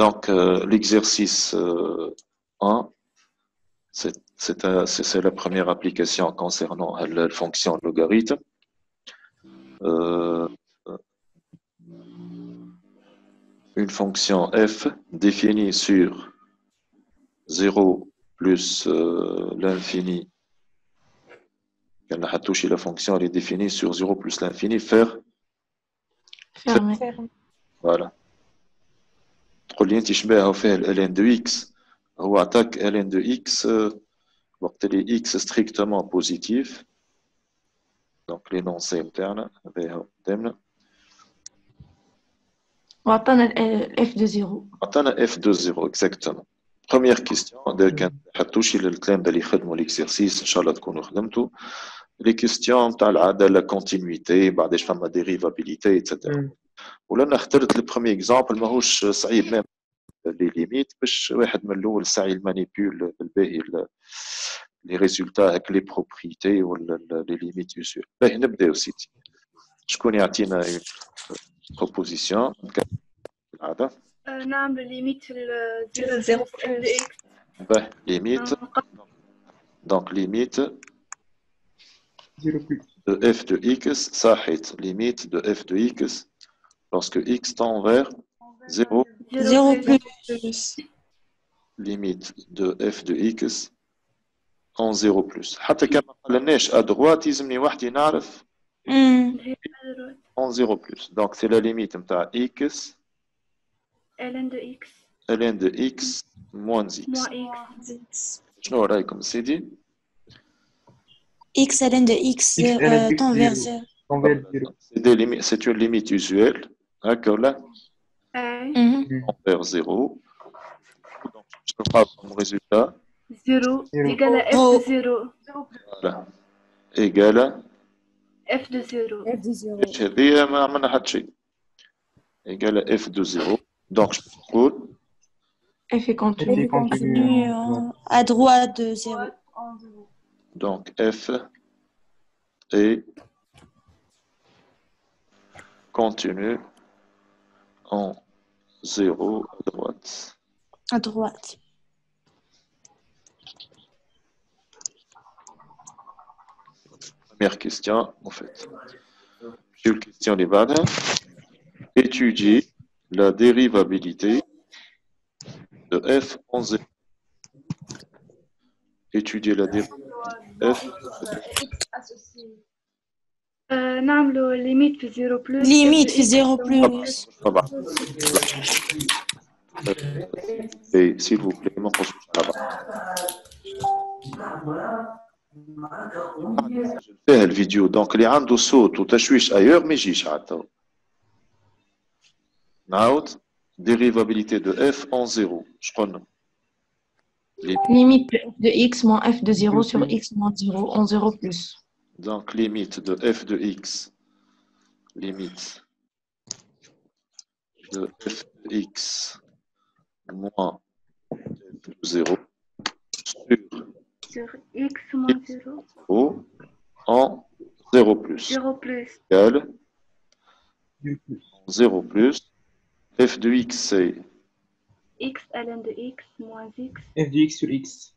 Donc, l'exercice 1, c'est la première application concernant la fonction logarithme. Euh, une fonction f définie sur 0 plus l'infini. Quand on a touché la fonction, elle est définie sur 0 plus l'infini, Fermé. voilà. تقول لي انت شباهه فيه ln de x. هو عطاك ln de x وقت اللي x strictement positif. Donc l'énoncé interne هذا قدامنا. وعطانا f de 0. عطانا f de 0 exactement. Première question, كان حتوشي للكلام اللي خدموا l'exercice ان شاء الله تكونوا خدمتوا. Les questions تاع العاده la continuité بعداش فما dérivabilité etc. ولأن اخترت البروميي اكزامبل ماهوش صعيب ميم لي ليميت باش واحد من الاول ساعي المانيبيول بالباهي لي ريزولتا هاك لي بروبريتي ولا لي ليميت يوزوال. باهي نبداو سيدي. شكون يعطينا بروبوزيسيون العاده؟ نعمل ليميت في الزيرو اكس. باهي ليميت. دونك ليميت de f de x صحيت ليميت de f de x lorsque x tend vers 0 plus limite de f de x en 0 plus. حتى كما قلناش à droite يلزمني وحدي نعرف en 0 plus. Donc c'est la limite نتاع x ln de x ln de x moins x. شنو رايكم سيدي؟ x ln de x tend vers 0. C'est une limite usuelle. D'accord là? Vers 0. Donc je peux prendre comme résultat 0 égale à f de 0. Voilà. Égale f de 0. هذه ما عملنا حتى شيء. Égale à f de 0. Donc je peux trouver f est continu à droite de 0. Donc f est continu en 0 à droite. À droite. Première question, en fait. Une question des bases. Étudier la dérivabilité de f en 0. Étudier la dérivabilité f. نعملوا ليميت في 0 plus. Limite في 0 plus. Et s'il vous plaît, mon conseil là-bas. Je fais la vidéo, donc les عنده صوت وتشويش ailleurs ما يجيش حتى. نعاود dérivabilité de f en 0. شكون؟ Limite de f de x moins f de 0 sur x moins 0 en 0 plus. Donc limite de f de x. Limite de f de x moins f de 0 sur x moins 0 en 0 plus. 0 plus. Égale 0 plus. F de x c'est x ln de x moins x. f de x sur x.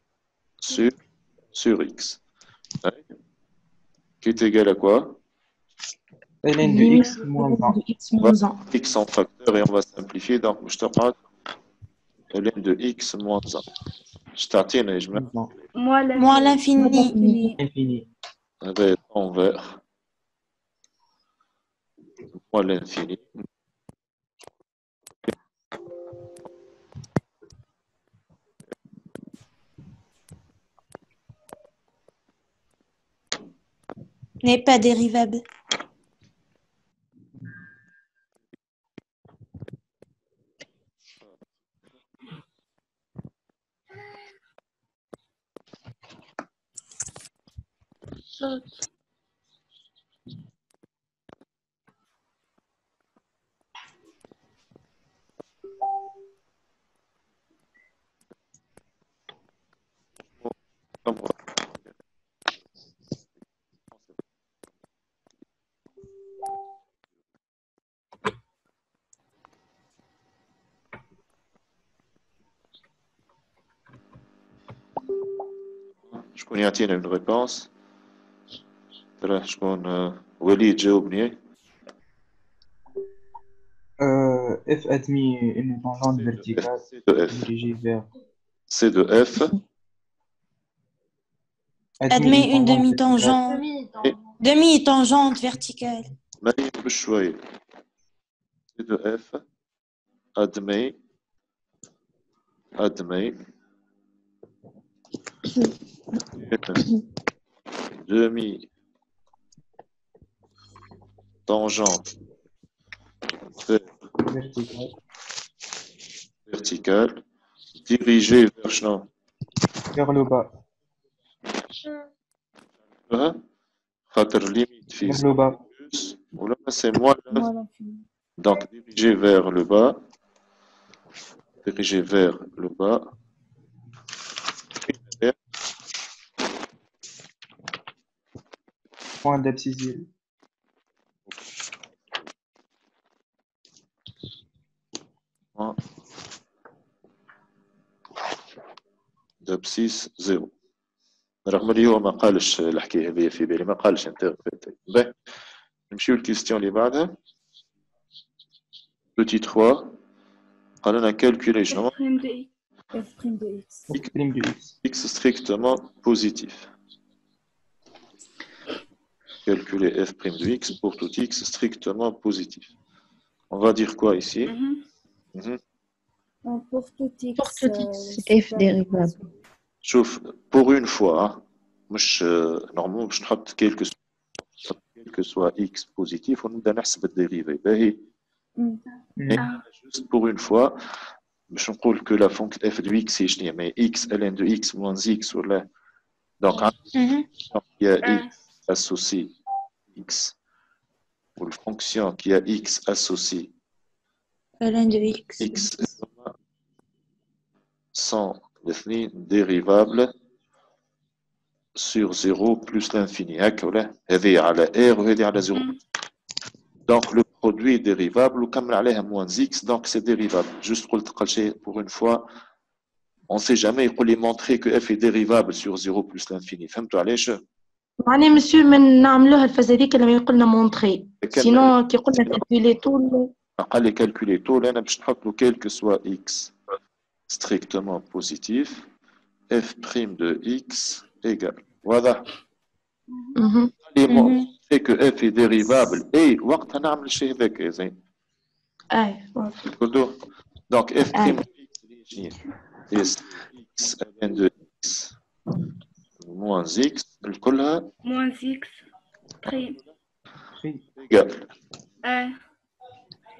Sur x. Ouais. Qui est égal à quoi? ln de x moins 1. X en facteur et on va simplifier. Donc, je te parle ln de x moins 1. Je t'attends et je mets. Moins l'infini. Avec envers. Moins l'infini. N'est pas dérivable. شكون يعطينا une réponse ترى شكون وليد جاوبني F admis une tangente verticale C de F dirigée vers C de F Admet une tangente verticale. demi-tangente verticale. مريم بشوية C de F admet une demi-tangente verticale dirigée vers شنو؟ Vers le bas. خاطر limite في Vers le bas. plus ولا c'est moins donc dirigée vers le bas Point d'abscisse. d'abscisse 0 رغم اللي هو ما قالش الحكايه هذه في بالي ما قالش انتربريتي باهي نمشيو للكيستيون اللي بعدها بوتي 3 قال لنا كالكولي شنو F' de X. Prime de X. x strictement positif calculer f' de x pour tout x strictement positif on va dire quoi ici Pour tout X. Pour tout X, F dérivable. شوف pour une fois مش normalement باش نحط quelque soit x positif ونبدا نحسب الديريفي باهي juste pour une fois باش نقول que la fonction f de x هي شنو mais x ln de x moins x ولا donc il y a x associé x ou la fonction qui a x associé ln de x sont الاثنين dérivables sur 0 plus l'infini هكا ولا هذه على r وهذه على 0 donc le produit est dérivable وكمل عليها moins x donc c'est dérivable juste قلت قل شيء pour une fois on sait jamais يقول لي montrer que f est dérivable sur 0 plus l'infini فهمتوا علاش معني مسيو من نعملوها الفازة هذيك لما يقولنا مونطري سينو كي قلنا كالكولي طول قال لي كالكولي طول انا باش نحط له quel que soit x strictement positif f' de x égale واضح et que f est dérivable et وقتها نعمل الشيء هذاك يا زين donc f' de x هي x ln de x moins x الكلها Moins X. Prime. égale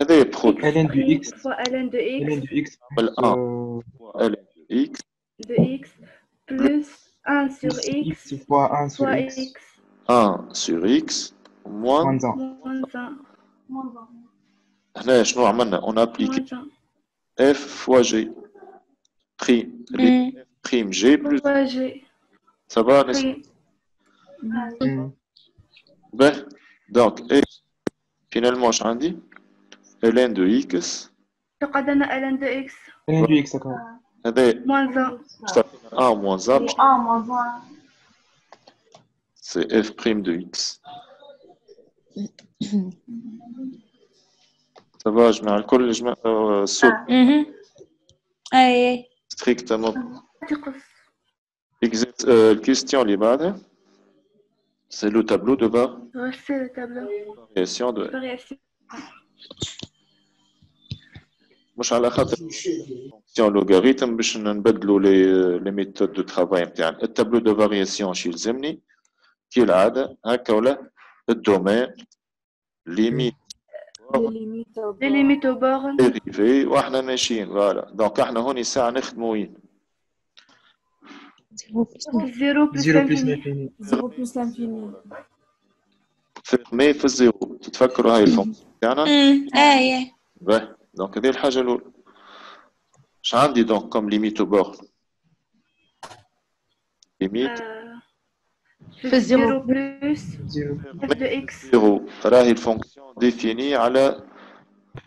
هذا produit ln de x. Fois ln de X. ln de x. fois ln de x. De X. Plus 1 sur X. Fois 1 sur Fois x. X. 1 sur x moins Moins 1. Moins 1. هنا شنو عملنا on applique Moins 1. f fois g prime prime g plus Fois G. ça va Prime. ben donc et finalement je عندي ln de x تقدنا ln de X. ln de x d'accord. هذا Moins 1. 1 moins 1 c'est f' de x ça va جماعة الكل جماعة سوق اي strictement تقص. question اللي بعدها c'est le tableau de C'est le tableau. variation de Variation. مش على خاطر fonction logarithme باش نبدلوا les méthodes de travail نتاعنا التابلو دو فارياسيون شي يلزمني كي العادة هكا ولا الدومين ليميت Les limites aux bornes. ديريفي واحنا ماشيين فوالا دونك احنا هوني ساعة نخدموا وين 0 plus 0 plus l'infini. l'infini. 0 plus l'infini. فيرمي في الزيرو تتفكروا هاي الفونكسيون تاعنا اي باهي دونك هذه الحاجة الأولى اش عندي دونك كوم ليميت او بورن ليميت في 0 plus 0. f de x. زيرو راهي الفونكسيون ديفيني على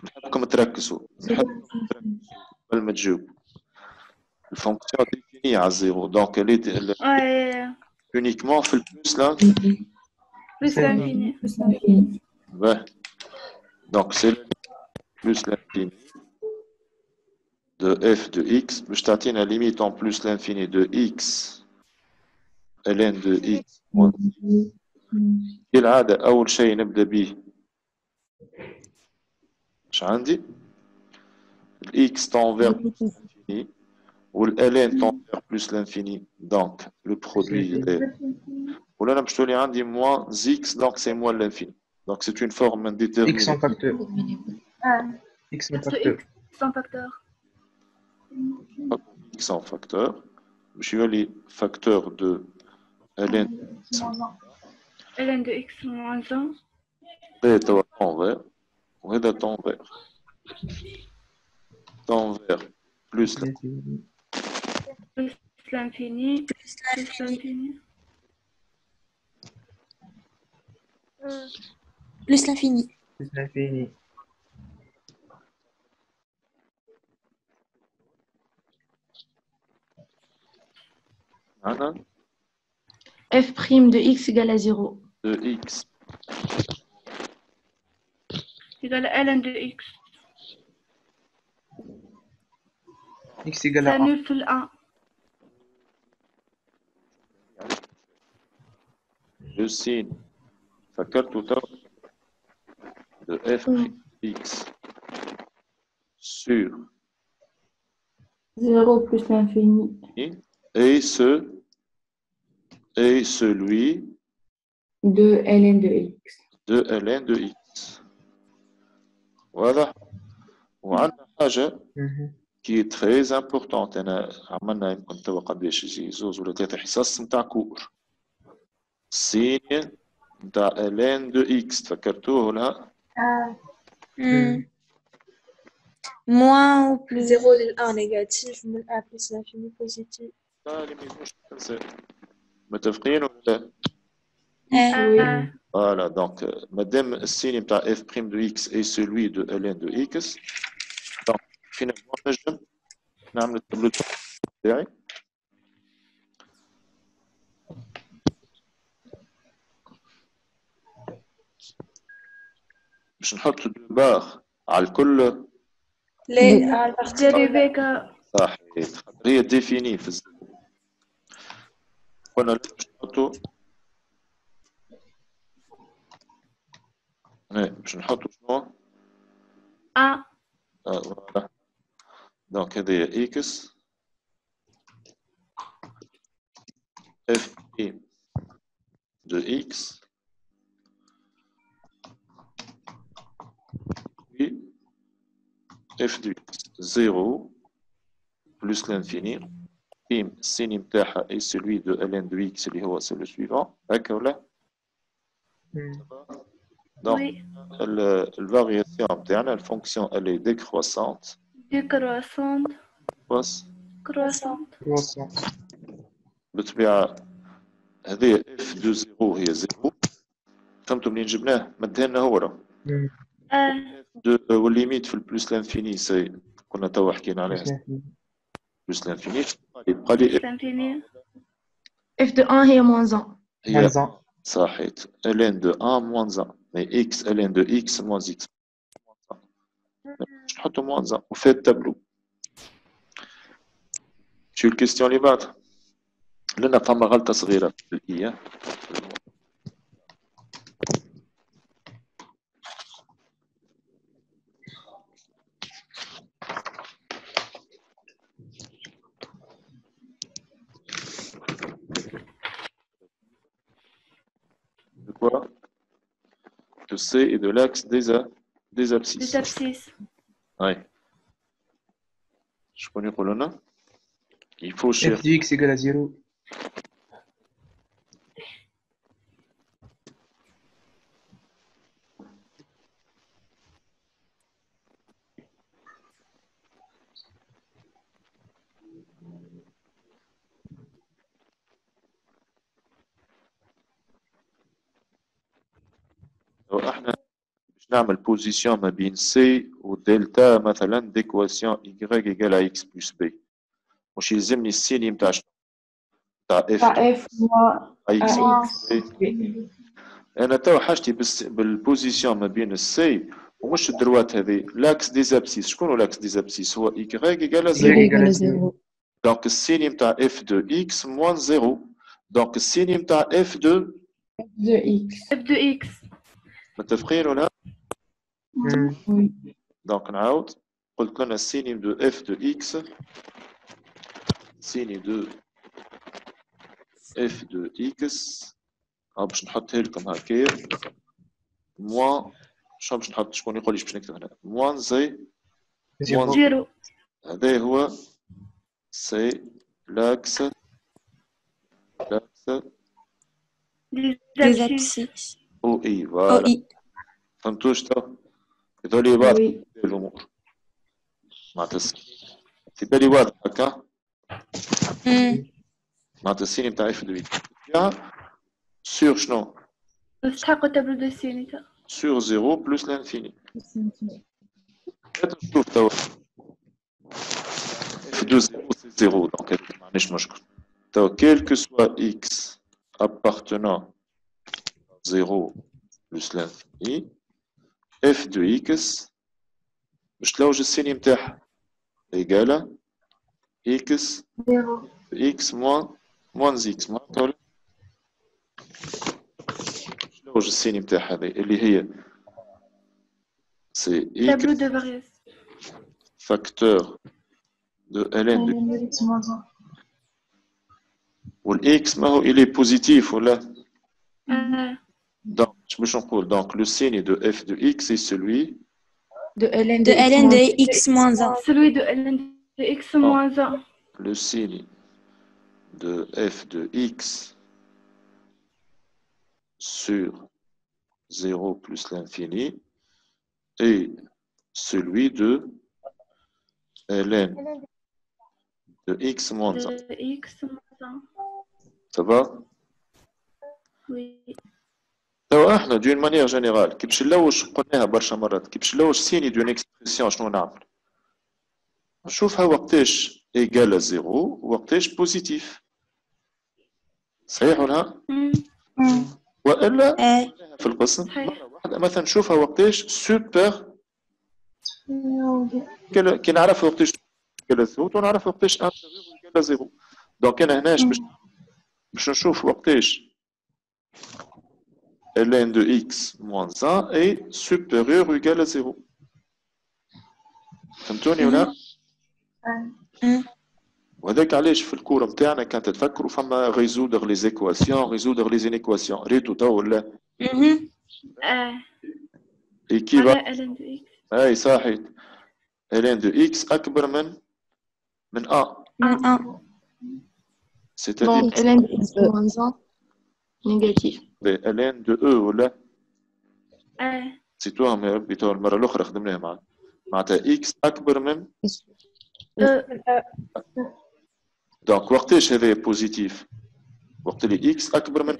نحبكم تركزوا قبل ما تجاوبوا الفونكسيون ديفيني على الزيرو دونك Ouais. uniquement في plus là. Plus l'infini. Ouais. Donc c'est plus l'infini de f de x. Je t'attends la limite en plus l'infini de x ln de x. كالعادة أول شيء نبدأ به اش عندي x tend vers l'infini ou ln tend vers plus l'infini. Donc le produit est ou là je te l'ai dit moins x donc c'est moins l'infini. Donc c'est une forme indéterminée. X en facteur. X en facteur. X en facteur. X en facteur. Je suis allé facteur de ln ln de x moins 1. هذا envers وهذا envers. Envers plus l'infini. Plus l'infini. Plus l'infini. Plus l'infini. f' de x égale à 0. De x égale à ln de x. X égale à 1. نول في ال1. le signe فكرت de f x sur 0 plus l'infini. et celui De ln de x. de ln de x. Voilà. وعندنا حاجة qui est très importante. أنا عملنا يمكن توا قداش يجي 2 ولا 3 حصص نتاع كور. سين نتاع ln de x تفكرتوه ولا؟ Moins ou plus. 0 لل1 négatif, من 1 plus l'infini positif. لا اللي ما يجوش تنسى. متفقين ولا؟ Oui. Voilà, donc, madame le signe de f' de x est celui de ln de x. Donc, finalement, je vais le tableau de bord. Je vais mettre deux barres à الكل. ليه على البارتي ديريفيكا. صحيح. هي définie في الزمن. قلنا نحطوا باش نحطوا شنو؟ voilà. Donc هذه x f de x puis f de x 0 plus l'infini prime signe نتاعها est celui de ln de x اللي هو c'est le suivant. هكا ولا؟ Donc, la variation interne, la fonction, elle est décroissante. Décroissante. croissante. بالطبيعة هذه f de 0 هي 0. فهمتوا منين جبناه؟ مدها لنا هو راه. والليميت في البلوس لانفيني سي كنا توا حكينا عليها. بلوس لانفيني يبقى لي f de 1 هي moins 1. هي صحيت ln de 1 moins 1. Mais x ln de x moins x. Je نحطوا moins 1 وفي التابلو. شو الكيستيون اللي بعدها؟ لنا فما غلطة صغيرة في الإياه. De quoi? De C et de l'axe des abscisses. Des abscisses. Oui. Je connais pour le nom. Il faut chercher. f de x égale à 0. احنا باش نعمل بوزيسيون ما بين سي ودلتا مثلا ديكواسيون y égale à x plus b. مش يلزمني السيني نتاع شنو؟ نتاع f اكس B. انا تو حاجتي بالبوزيسيون ما بين السي ومش الدروات هذه لاكس دي زابسيس. شكون لاكس دي زابسيس؟ هو ايكغيك ايكال Y 0. égale 0. دونك السيني نتاع اف دو اكس موان 0. دونك السيني نتاع اف دو F de X. متفقين ولا؟ Oui. دونك نعاود قلت لنا السيني دو اف دو اكس سيني دو اف دو اكس باش نحطها لكم هكا موان شنو باش نحط؟ شكون يقول لي باش نكتب هنا موان زي موان 0. هذا هو سي لاكس Les Les abscisses. abscisses. او اي فوالا. OI. فهمتوش تو؟ هذولي واضح Oui. الامور معناتها في بالي واضح هكا. معناتها السيني نتاع اف دو اكس سور شنو؟ نستحق التابلو دو سينيتا. sur 0 plus l'infini. نشوف توا f de 0 c'est 0 donc ما عندناش مشكل. توا quel que soit x appartenant à 0 plus l'infini f de x باش تلوج السيني نتاعها égale x x moins x معناتها باش تلوج السيني نتاعها هذه اللي هي c'est x Tableau de variation. facteur de ln de والx ما هو il est positif ولا donc باش نقول donc le signe de f de x est celui De ln De ln de de x moins 1. Celui de ln de X moins 1. le signe de f de x sur 0 plus l'infini et celui de ln de x moins 1. De X moins 1. Ça va? Oui. توا احنا دون مانيير جينيرال كي باش نلوج قلناها برشا مرات كي باش نلوج سيني دون اكسبرسيون شنو نعمل؟ نشوفها وقتاش ايجال زيرو وقتاش بوزيتيف صحيح ولا؟ والا في القسم مره واحده مثلا نشوفها وقتاش سوبر كي نعرف وقتاش ايجال زيرو ونعرف وقتاش ايجال زيرو. دونك انا هناش باش نشوف وقتاش ln de x moins 1 est supérieur ou égal à 0. فهمتوني ولا؟ وهذاك علاش في الكور نتاعنا كانت تفكروا فما ريزودر لي زيكواسيون ريزودر لي زينيكواسيون ريتو تو ولا؟ اي كيف؟ ln de X. اي صحيح ln de x اكبر من a. من 1. c'est-à-dire Donc ln de x moins 1 négatif. ln de e ولا؟ نسيتوهم يا ربي تو المره الاخرى خدمناها معنا معناتها x اكبر من دونك وقتاش هذا بوزيتيف؟ وقت اللي x اكبر من X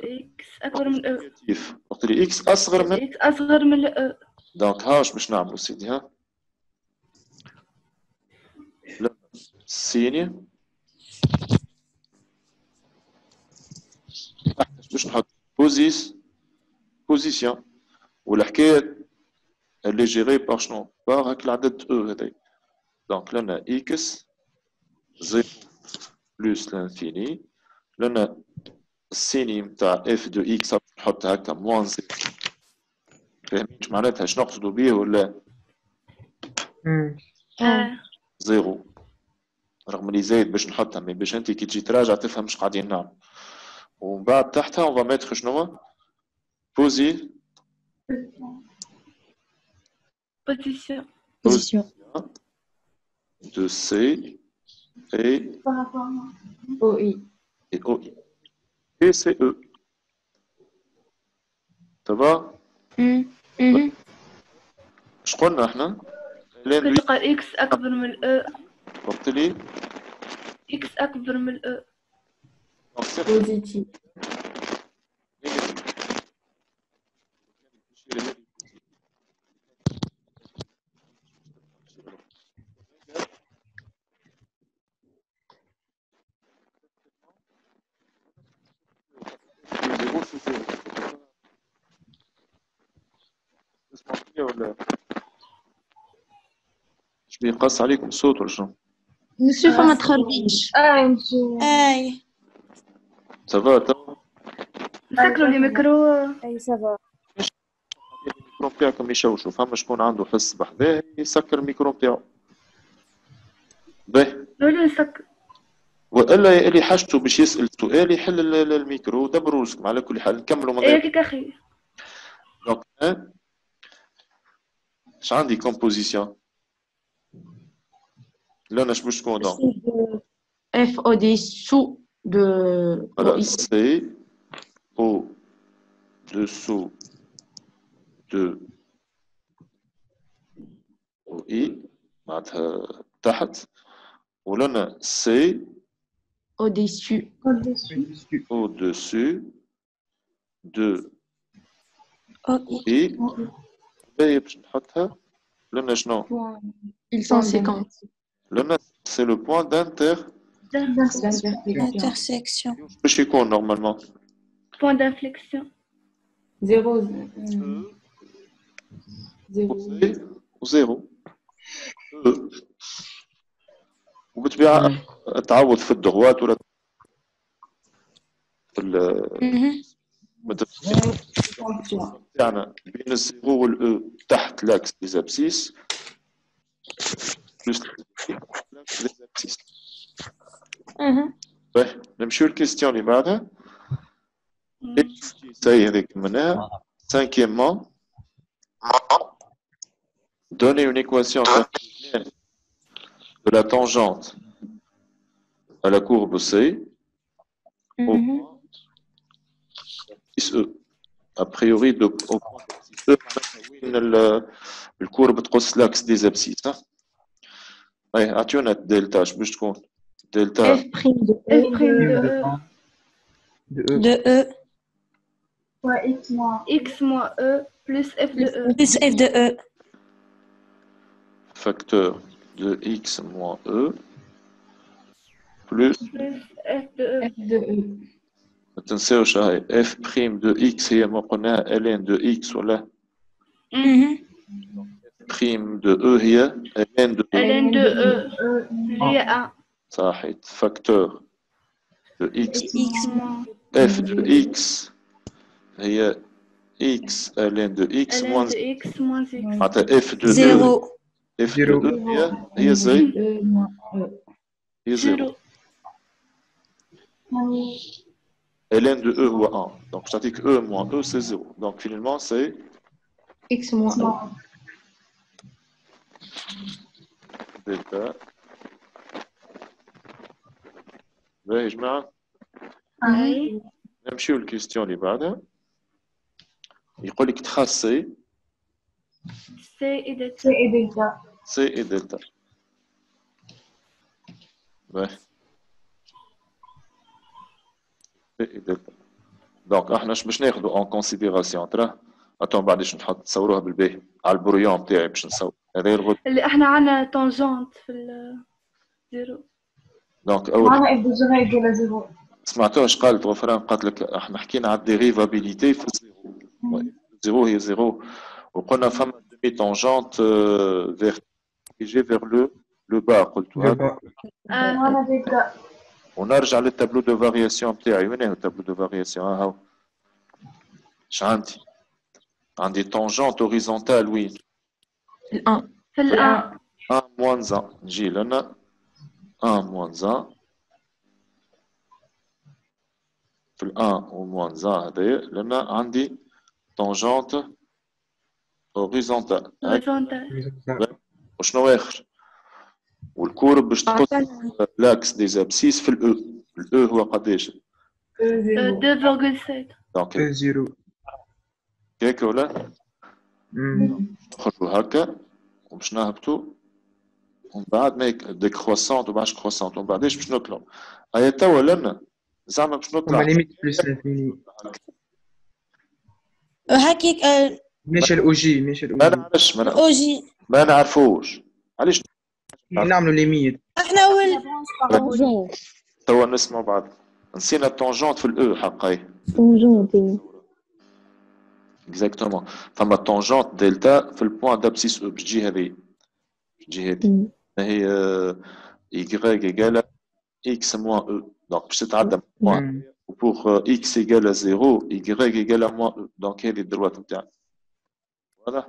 أكبر من E. نيجاتيف وقت اللي x اصغر من X أصغر من E. دونك هاش باش نعملوا سيدي ها السيني باش نحط بوزيسيون والحكايه اللي جيري بار شنو بار هاك العدد او هذا دونك لنا اكس زيرو بلس لانفيني لنا السيني نتاع اف دو اكس نحط هكا موان زيرو. فهمتش معناتها شنو نقصدوا بيه ولا؟ زيرو رغم اللي زايد باش نحطها مي باش انت كي تجي تراجع تفهم اش قاعدين نعمل. ومن بعد تحتها اون فا ميتر شنو Position. de C et OI. et OI et c'est E. Ça va؟ اش قلنا احنا؟ كنت قال X أكبر من E. وقت لي X أكبر من E. Positif. ولا اش بيقص عليكم الصوت ولا شنو؟ مسيو فما تخربيش. أي سافا تو سكروا لي ميكرو. اي سافا. الميكرو نتاعكم يشوشوا، فما شكون عنده حس بحذاه يسكر الميكرو نتاعو. باهي ولا نسكر. والا اللي حاجته باش يسال سؤال يحل الميكرو. دبروا رزقكم. على كل حال نكملوا من ايه غير كيك اخي. دونك اش عندي كومبوزيسيون. لا انا اش باش تكون دونك F au-dessous de voilà OI. c'est au-dessous de OI معناتها تحت. ولنا c'est Au-dessus. au-dessus de OI. OI. باهي باش نحطها لنا شنو؟ Ils sont 50. لنا c'est le point Intersection. باش يكون نورمالمون Point d'inflexion. وزيرو. وبالطبيعة تعوض في الدغوات ولا في تاعنا بين الزيرو والاو تحت لاكس دي ابسيس بلس لاكس دي ابسيس. باهي نمشيو للكيستيون اللي بعدها. سي هذيك منها. Cinquièmement, donner une équation cartésienne de la tangente à la courbe C au point 6E. A priori, au point 6E, le courbe تقص l'axe des abscisses. أعطيونا الدلتا اش باش تكون؟ دلتا F' de F' De E. X moins E plus F de E. Plus F de E. facteur de X moins E plus F de E. ما تنساوش هاي F prime de X هي ما قلناها ln de X ولا prime de E هي ln de E. ln de E هي 1. صحيت. facteur de X X moins F de X هي X ln de X ln moins de X moins X. معناتها F de E Zéro. F de E هي زي هي زيرو. ln de E هو 1. Donc je t'ai dit que E moins E c'est 0. Donc finalement c'est X moins E. delta. باهي يا جماعة أي. نمشيو للكيستيون اللي بعدها. يقول لك تخاصي C et delta. C et delta. باهي C et delta. دونك احنا اش باش ناخذوا اون كونسيديراسيون ترى اتون بعدش نحط تصوروها بالباهي على البرويون نتاعي باش نصور هذا الغد. اللي احنا عنا تانجنت في الزيرو. دونك اول سمعتوا اش قالت غفران؟ قالت لك احنا حكينا على الديريفابيليتي في الزيرو. الزيرو هي زيرو وقلنا فما ديمي تانجنت فيرتيجي فير لو با قلت هذا. ونرجع للتابلو دو فارياسيون نتاعي. وين هو التابلو دو فارياسيون؟ ها هو. اش عندي؟ عندي تانجنت هوريزونتال وين؟ الآن. في الآن 1 موان 1 نجي لنا 1 موان 1 في ال 1 و موان 1 هذايا لنا عندي تانجنت هوريزونتال. وشنو اخر؟ والكورب باش تقص لاكس دي زابسيس في الاو. الاو هو قداش؟ 2,7. دونك زيرو. هيك ولا؟ نخرجوا هكا وباش نهبطوا ومن بعد ما ديكروسونت وباش كروسونت ومن بعداش باش نطلعوا. هيا توا لنا زعما باش نطلع. ليميت بلس انفيني. هكيك ماشي الاو جي ماشي ما الاو نعرفش او جي. ما نعرفوش علاش نعملوا ليميت. احنا اول توا نسمعوا بعض. نسينا التونجونت في الاو حقاي. Exactement. فما tangente delta في البوان d'abscisse E باش تجي هذه هي y égale x moins E. Donc باش تتعدى point. Pour x égale à 0, y égale à moins E. Donc هذه الدروات نتاعنا. Voilà.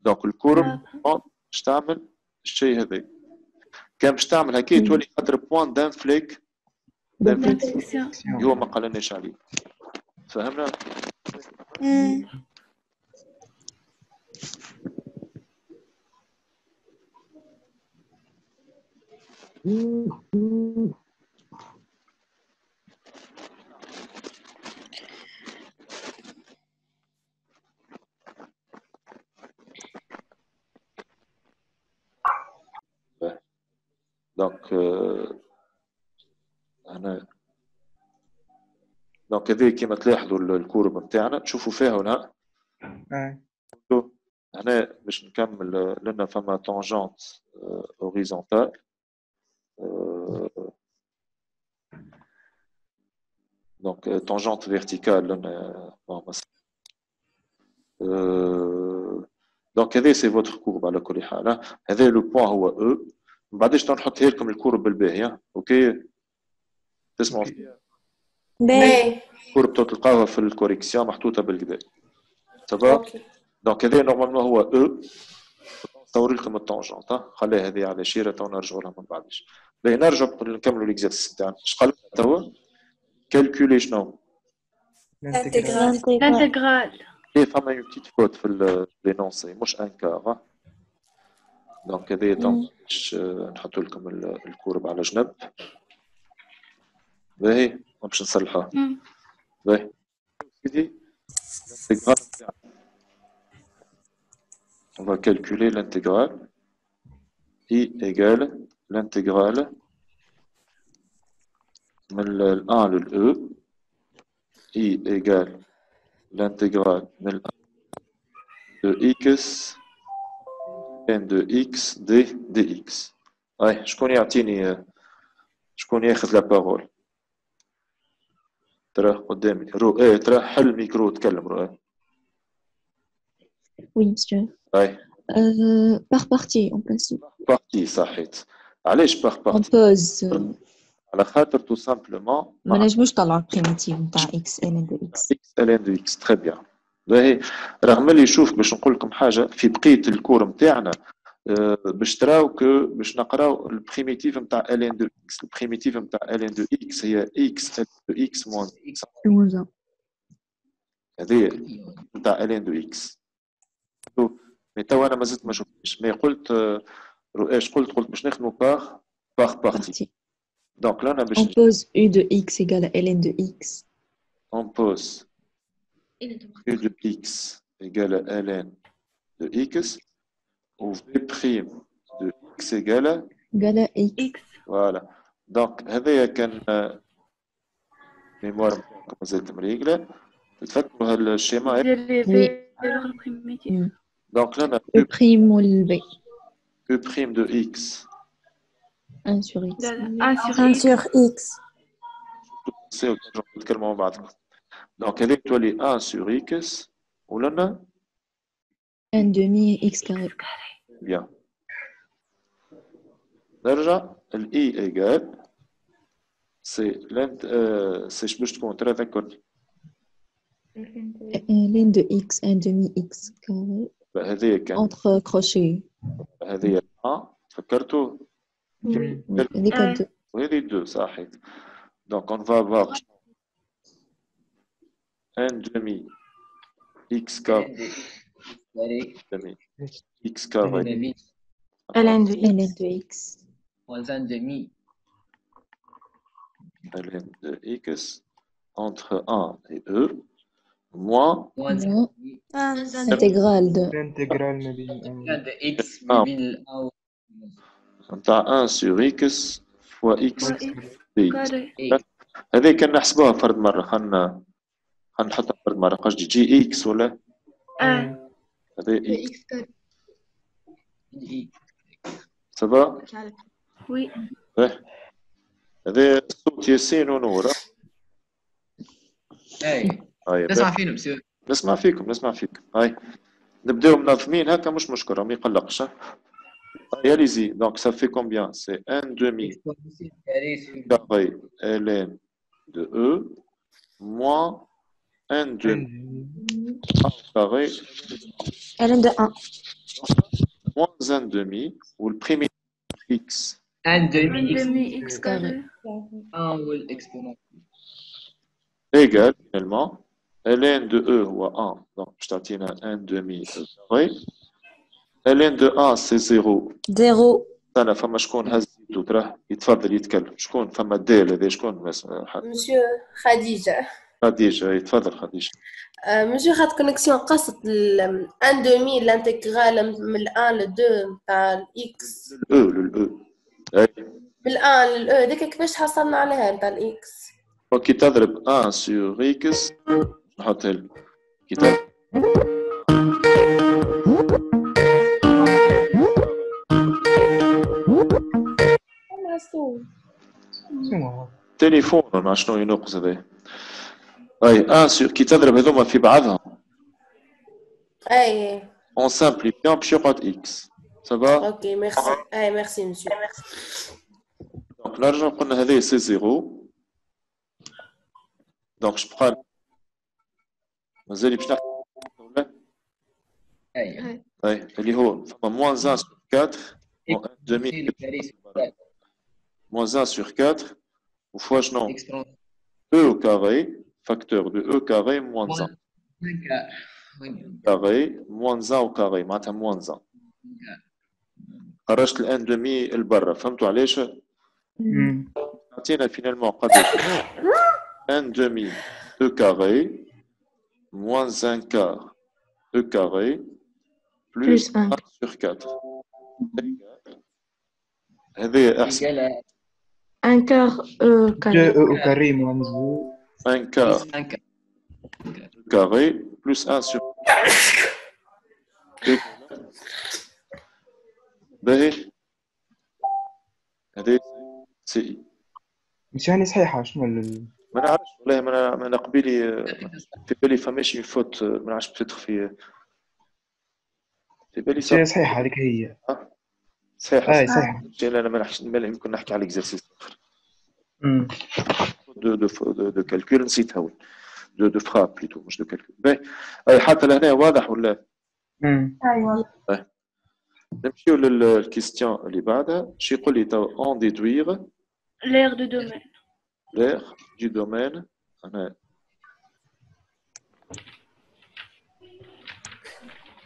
Donc الكورب باش تعمل الشيء هذا. كان باش تعمل هكا تولي خاطر بوان دانفليك هو ما قالناش عليه. فهمنا؟ دونك هنا دونك هذه كيما تلاحظوا الكورب نتاعنا تشوفوا فيها هنا هنا باش نكمل لنا فما تانجونت هوريزونتال دونك تانجونت فيرتيكال لنا دونك هذا سي فوتر كورب على كل حال. هذا لو بوين هو او من بعدش نحطها لكم الكورب بالباهي. اوكي تسمعوا باهي الكورب تلقاوها في الكوريكسيون محطوطه بالكدا صبا. دونك هذا نورمالمون هو او. نصور لكم الطونجونت خليها هذه على شيره تو نرجعوا لها من بعدش. باهي نرجعوا نكملوا ليكزارسيس تاعنا. اش قال توا؟ كالكولي شنو؟ الانتجرال. ايه فما اون بتيت فوت في لينونسي مش ان كار. دونك هذه باش نحطوا لكم الكورب على جنب. باهي باش نصلحها. باهي سيدي الانتجرال on va calculer l'intégrale I égale l'intégrale من ال 1 لل E I égale l'intégrale من ال 1 de x n de x dx. هاي شكون يعطيني شكون ياخذ لا بارول؟ ترى قدامي رو ترى حل الميكرو تكلم رو. Oui, monsieur. هاي Par partie, en principe. بارتي صحيت. علاش باغ On بارتي؟ pose. على خاطر تو سامبلومون ما نجموش طلع البريميتيف نتاع x ln de x. x ln de x تري بيان. باهي رغم اللي شوف باش نقول لكم حاجه في بقيه الكور نتاعنا باش تراو كو باش نقراو البريميتيف نتاع ln de x. البريميتيف نتاع ln de x هي x ln de x moins x. هذه نتاع ln de x. مي توا انا مازلت ما شفتش مي قلت رؤاش قلت باش نخدموا باغ بارتي. دونك là on pose u de x égale à ln de x. On pose u de x égale à ln de x ou v prime de x égale à x. Voilà. Donc هذايا كان ميموار مازالت مريقله. تفكروا هالشيما Donc là, on a E prime ou le v. E prime de x. 1 sur x. 1 sur x. C'est tellement bas. Donc elle est étoilée 1 sur x. Ou là, 1 demi x carré. Bien. Déjà, i égale. C'est je peux te montrer d'accord. ln de x 1 demi x carré. Entre crochets. هذه 1 فكرتوا؟ هذيك 2. وهذه 2 صحيح. Donc on va avoir 1 demi x carré demi x carré ln de x moins 1 demi ln de x entre 1 et e moins intégrale de de x ما بين ال 1 sur x fois x dx. هذه كنا نحسبوها فرد مرة. خلنا نحطها فرد مرة. قاش جي اكس ولا؟ هذه اكس. سبا؟ وي. هذا صوت ياسين ونورة. اي تسمع فينا مسيو. نسمع فيكم نسمع فيكم. هاي نبداو منظمين هكا مش مشكل ما يقلقش. هاي allez-y. Donc ça fait combien? C'est 1 demi carré ln de E moins 1 demi carré ln de 1. moins 1 demi ou le premier x. Un demi demi x carré. 1 ou l'exponent. Égal finalement ln de E ou 1. Donc je t'attends à 1 demi carré. ln de A c'est 0. 0. أنا فما شكون هزيتو تراه يتفضل يتكلم. شكون فما الدال هذا شكون مسيو خديجة. خديجة يتفضل خديجة. مسيو خد كونيكسيون قصة ان دومي الانتجرال من الان لدو تاع الاكس. للأو. من الان للأو ديك كيفاش حصلنا عليها تاع الاكس؟ كي تضرب 1 سور اكس نحطها لك. كي تضرب تليفون ما شنو ينقص هذا. اي 1 سور كي تضرب هذوما في بعضهم. اي اون سامبليفيون باش يقعد اكس. سافا؟ اوكي ميرسي. اي ميرسي مسيو. دونك نرجع قلنا هذا سي 0. دونك جو بخال مازال باش نحكي ولا؟ اي اللي هو فما موان 1 سور 4 موان دومي موان 1 سور 4 وفوا شنو؟ E au carré, facteur de E carré moins 1. Carré, moins 1 au carré, معناتها moins 1. خرجت الان دومي لبرا، فهمتوا علاش؟ عطينا فينالمون قداش؟ ان دومي E carré moins 1 quart E carré plus 1 sur 4. هذا أحسن. Un quart carré. 2 au carré moins 2. 1 quart carré plus 1 sur 4. باهي هذه سي مش يعني صحيحة شنو ما نعرفش والله ما انا قبيلي في بالي فماش يفوت ما نعرفش بتدخل في بالي صحيحة هذيك هي. صحيحة صحيحة. انا ما يمكن نحكي على الاكزرسيس اخر. دو كالكول نسيتها دو فراب بليتو مش دو كالكول. باهي حتى لهنا واضح ولا؟ ايوه. نمشيو للكيستيون اللي بعدها. شي يقول لي تو اون ديدوير L'aire de domaine. l'aire du domaine. أنا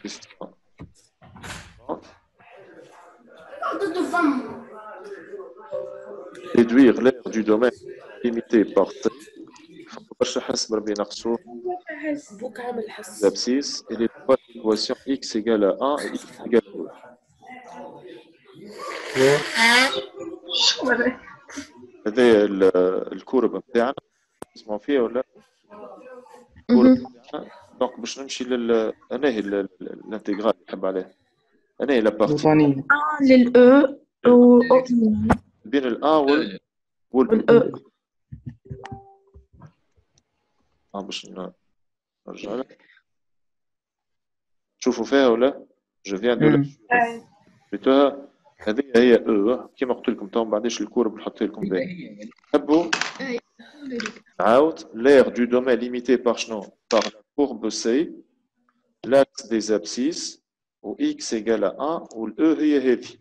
question. Déduire l'aire du domaine limité par T. باش نحس بربي نقصو l'abscisse et les trois équations x égale à 1 et x égale à 2. هذا الكورب نتاعنا اسمعوا فيها ولا؟ الكورب نتاعنا دونك باش نمشي انا هي الانتجرال نحب عليه. انا هي لابارتي للأو و بين الان والأو. باش نرجع لها تشوفوا فيها ولا؟ جو فيان دو لها هذه هي او كيما قلت لكم تو بعديش الكورب نحط لكم بها. حبوا نعاود l'aire du domaine limité par شنو؟ par la courbe C l'axe des abscisses و x égale à 1 و e هي هذه.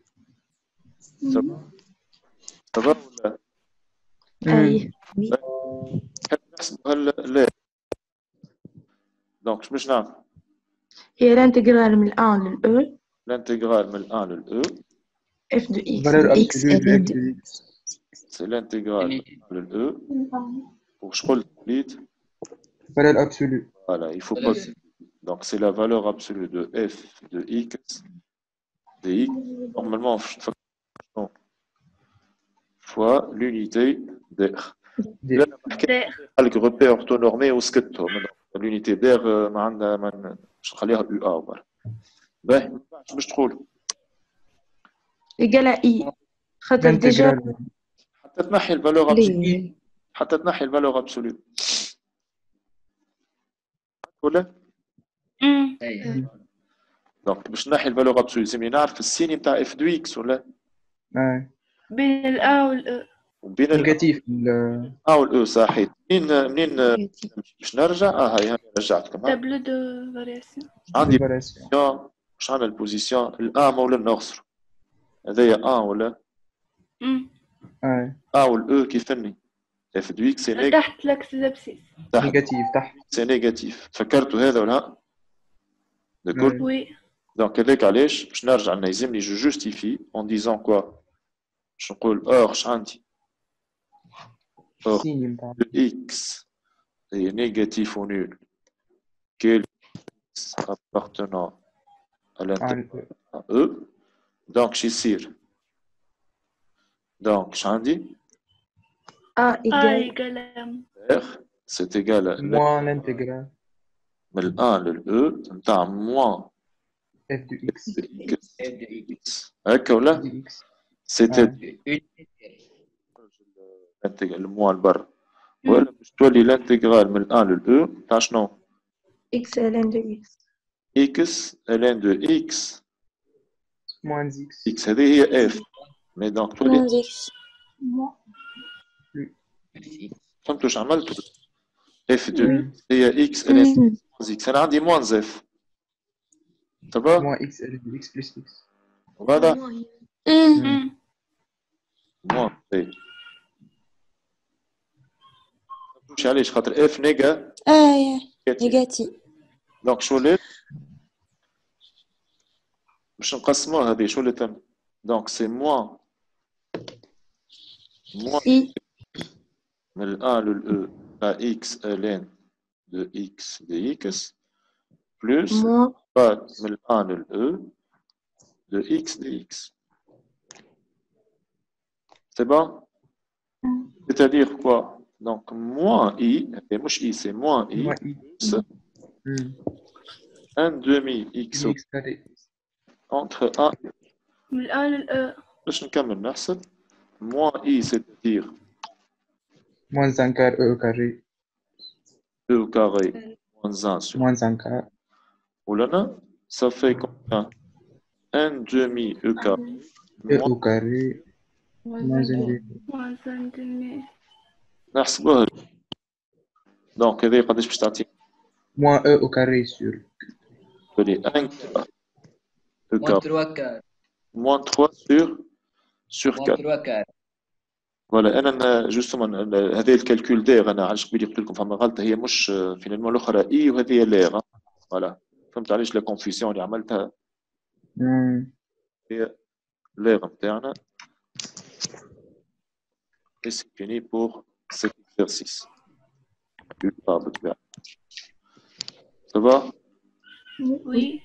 صافا ولا؟ اي نحسبوا لا دونك باش نعمل؟ هي الانتجرال من الان للأو. الانتجرال من الان للأو f de x. x ln de c'est l'intégrale de l'E. Pour je crois le valeur absolue. Voilà, il faut pas. Donc c'est la valeur absolue de f de x dx. Normalement, fois l'unité d'air. Le repère orthonormé au sketto. L'unité d'air, je vais aller à UA. Ben, je trouve. égal à i. خاطر ديجا حتى تنحي الفالور ابسولو. حتى تنحي الفالور ابسولو ولا اي دونك باش نحي الفالور ابسولو لازمني نعرف السيني نتاع اف دو اكس ولا بين الأ والأ وبين نيجاتيف والاو صحيح. منين باش نرجع هاي هاني رجعتكم. تابلو دو فارياسيون عندي بوزيسيون واش عندنا البوزيسيون الان ولا النغصر هذايا ان ولا والاو كيفني اف دو اكس سي تحت لاكس زابسيس نيجاتيف تحت سي نيجاتيف. فكرتوا هذا ولا داكور؟ وي دونك هذاك علاش باش نرجع يلزمني جو جوستيفي اون ديزون كوا باش نقول اور اش عندي السيني نتاع x est négatif ou nul quel x appartenant à l'intérieur E donc j'y donc j'indique A égale R c'est égal à moins l'intégrale من ال1 لل E نتاع moins f de x هكا ولا dx c'était le moins البر ولا باش تولي الانتجرال من الان لل تاع شنو؟ x ln de x x ln de x moins x x هذه هي f مي دونك تولي فهمتوا واش عملتوا؟ f de هي x ln x انا عندي moins f تبا؟ moins x ln de x plus x وهذا moins مش علاش خاطر اف نيجا نيجاتيف دونك شو ولات باش نقسموها هذه شو اللي تم دونك سي موان من الان للاو تاع اكس الين دو اكس دي اكس بلس من الان للاو دو اكس دي اكس سي بون c'est-à-dire quoi donc moins i et مش i c'est moins i plus 1 demi x entre 1 من الآن للأ باش نكمل نحسب moins i c'est-à-dire moins 1 quart e au carré e au carré moins 1 sur moins 1 quart ولنا ça fait combien 1 demi e carré e au carré moins 1 demi نحسبوها دونك هذه قداش باش تعطي moins e au carré sur تولي 1 e moins carré 3 quart moins 3 sur 4 3 quart فوالا انا جوستومون هذا الكالكول داير انا علاش قبيل قلت لكم فما غلطه هي مش فينالمون الاخرى اي وهذه لير فوالا فهمت علاش لا كونفيسيون اللي عملتها هي لير نتاعنا et c'est fini pour cet exercice du table. Ça va? Oui.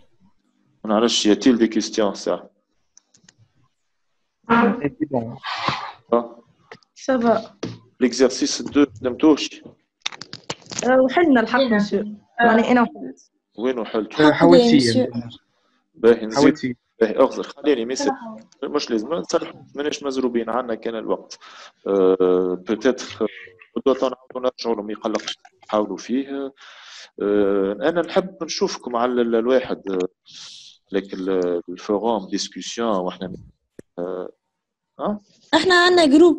On a y a-t-il des questions ça? Ça va. L'exercice 2 دمتوش؟ وحلنا الحق مسيو يعني انا وينو حلت؟ حاولت فيه باهي نزيد باهي اغزر خليني مش لازم نصلح ماناش مزروبين عندنا كان الوقت بوتيتر نعاودو نرجعوا لهم يقلقش نحاولوا فيه انا نحب نشوفكم على الواحد لك الفوروم ديسكوسيون واحنا احنا عندنا جروب